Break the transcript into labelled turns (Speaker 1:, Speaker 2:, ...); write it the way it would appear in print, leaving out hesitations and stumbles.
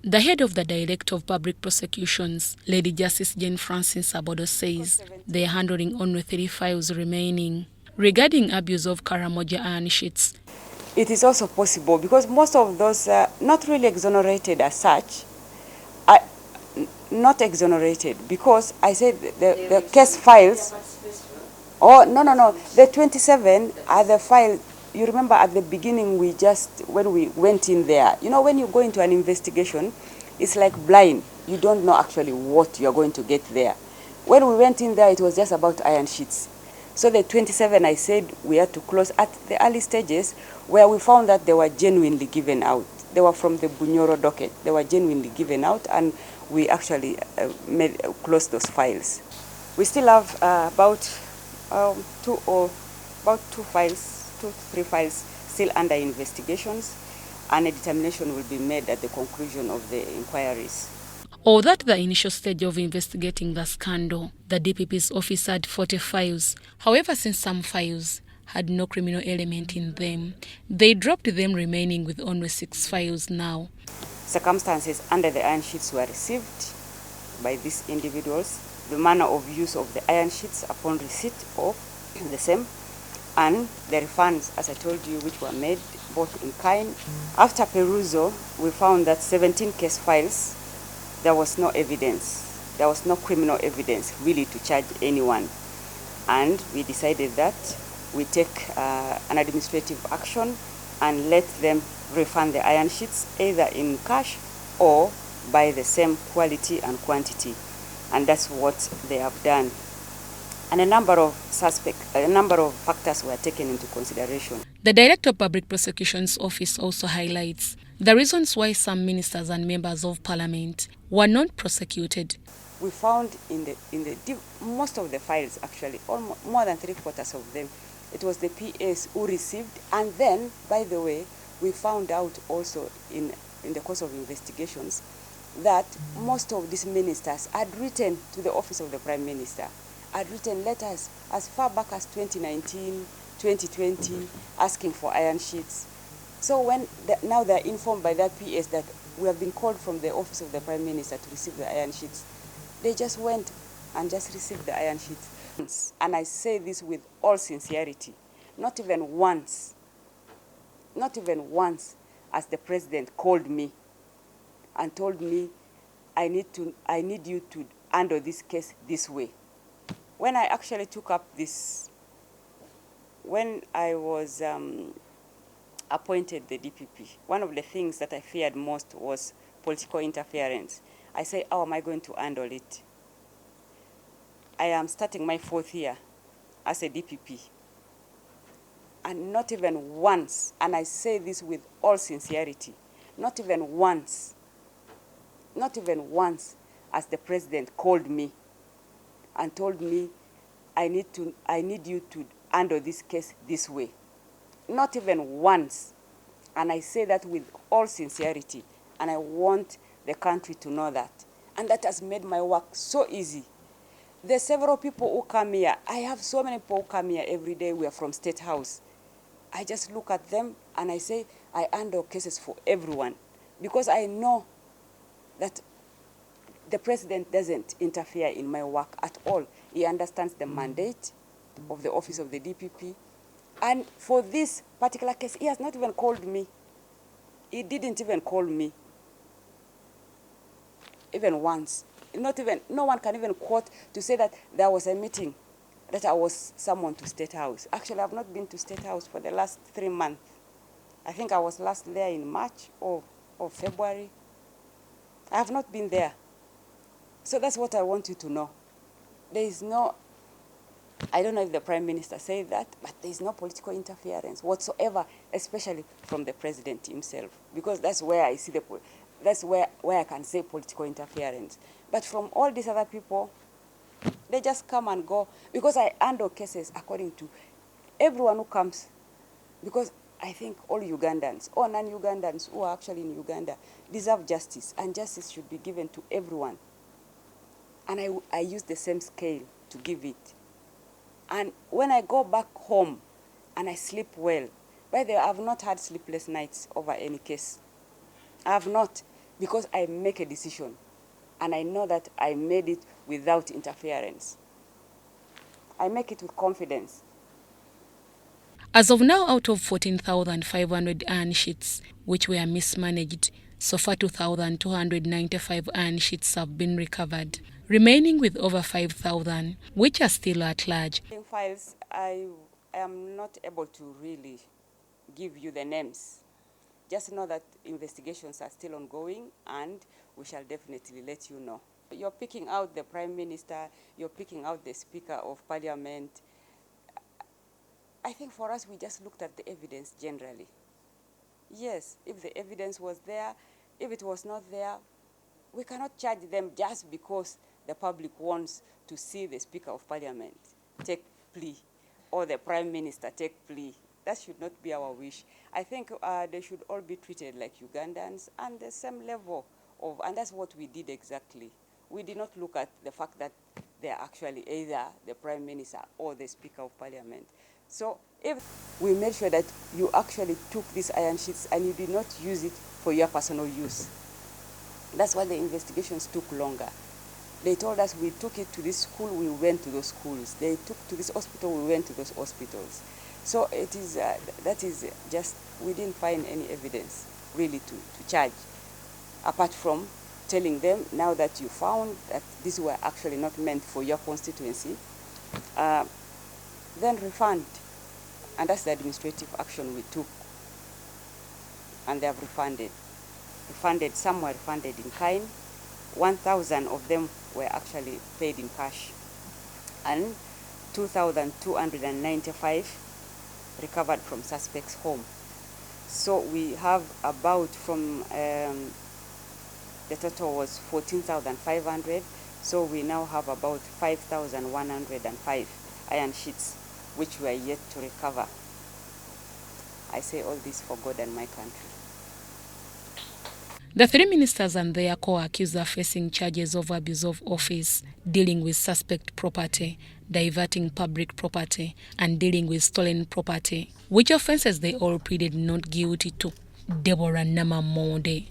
Speaker 1: The head of the Director of Public Prosecutions, Lady Justice Jane Francis Abodo, says they are handling only 3 files remaining. Regarding abuse of Karamoja iron sheets,
Speaker 2: it is also possible because most of those are not really exonerated as such. Not exonerated because I said the case files. Oh, no. The 27 are the file. You remember at the beginning when we went in there, you know, when you go into an investigation, it's like blind. You don't know actually what you're going to get there. When we went in there, it was just about iron sheets. So the 27, I said we had to close at the early stages where we found that they were genuinely given out. They were from the Bunyoro docket. They were genuinely given out, and we actually closed those files. We still have about 3 files still under investigations, and a determination will be made at the conclusion of the inquiries.
Speaker 1: Although at the initial stage of investigating the scandal, the DPP's office had 40 files. However, since some files had no criminal element in them, they dropped them, remaining with only 6 files now.
Speaker 2: Circumstances under the iron sheets were received by these individuals, the manner of use of the iron sheets upon receipt of the same, and the refunds, as I told you, which were made both in kind. After perusal, we found that 17 case files, there was no evidence. There was no criminal evidence really to charge anyone. And we decided that we take an administrative action and let them refund the iron sheets either in cash or by the same quality and quantity. And that's what they have done. And a number of factors were taken into consideration.
Speaker 1: The Director of Public Prosecutions Office also highlights the reasons why some ministers and members of Parliament were not prosecuted.
Speaker 2: We found in most of the files, actually, more than 3/4 of them, it was the PAs who received. And then, by the way, we found out also in the course of investigations that most of these ministers had written to the office of the Prime Minister, had written letters as far back as 2019, 2020, asking for iron sheets. So now they're informed by their PS that we have been called from the office of the Prime Minister to receive the iron sheets, they just went and just received the iron sheets. And I say this with all sincerity, not even once as the President called me and told me, I need you to handle this case this way. When I actually took up this, when I was appointed the DPP, one of the things that I feared most was political interference. I said, how am I going to handle it? I am starting my 4th year as a DPP. And not even once, and I say this with all sincerity, not even once as the President called me and told me, I need you to handle this case this way. Not even once. And I say that with all sincerity, and I want the country to know that. And that has made my work so easy. There's several people who come here. I have so many people who come here every day. We are from State House. I just look at them and I say, I handle cases for everyone, because I know that the President doesn't interfere in my work at all. He understands the mandate of the office of the DPP. And for this particular case, he has not even called me. He didn't even call me, even once. No one can even quote to say that there was a meeting, that I was summoned to State House. Actually, I've not been to State House for the last 3 months. I think I was last there in March or February. I have not been there. So that's what I want you to know. There is no, I don't know if the Prime Minister said that, but there is no political interference whatsoever, especially from the President himself, because that's where I see that's where I can say political interference. But from all these other people, they just come and go, because I handle cases according to everyone who comes, because I think all Ugandans, or non-Ugandans who are actually in Uganda, deserve justice, and justice should be given to everyone. And I use the same scale to give it. And when I go back home and I sleep well, by the way, I have not had sleepless nights over any case. I have not. because I make a decision and I know that I made it without interference. I make it with confidence.
Speaker 1: As of now, out of 14,500 iron sheets which were mismanaged, so far 2,295 iron sheets have been recovered, remaining with over 5,000 which are still at large.
Speaker 2: In files, I am not able to really give you the names. Just know that investigations are still ongoing and we shall definitely let you know. You're picking out the Prime Minister, you're picking out the Speaker of Parliament. I think for us, we just looked at the evidence generally. Yes, if the evidence was there, if it was not there, we cannot charge them just because the public wants to see the Speaker of Parliament take plea or the Prime Minister take plea. That should not be our wish. I think they should all be treated like Ugandans and the same level of, and that's what we did exactly. We did not look at the fact that they're actually either the Prime Minister or the Speaker of Parliament. So if we made sure that you actually took these iron sheets and you did not use it for your personal use, that's why the investigations took longer. They told us we took it to this school, we went to those schools. They took to this hospital, we went to those hospitals. So it is, that is just, we didn't find any evidence really to charge, apart from telling them now that you found that these were actually not meant for your constituency, then refund. And that's the administrative action we took. And they have refunded. Some were refunded in kind. 1,000 of them were actually paid in cash. And 2,295 recovered from suspects' home. So we have about from, the total was 14,500. So we now have about 5,105 iron sheets which we are yet to recover. I say all this for God and my country.
Speaker 1: The three ministers and their co-accused are facing charges of abuse of office, dealing with suspect property, diverting public property, and dealing with stolen property, which offences they all pleaded not guilty to. Deborah Namamonde.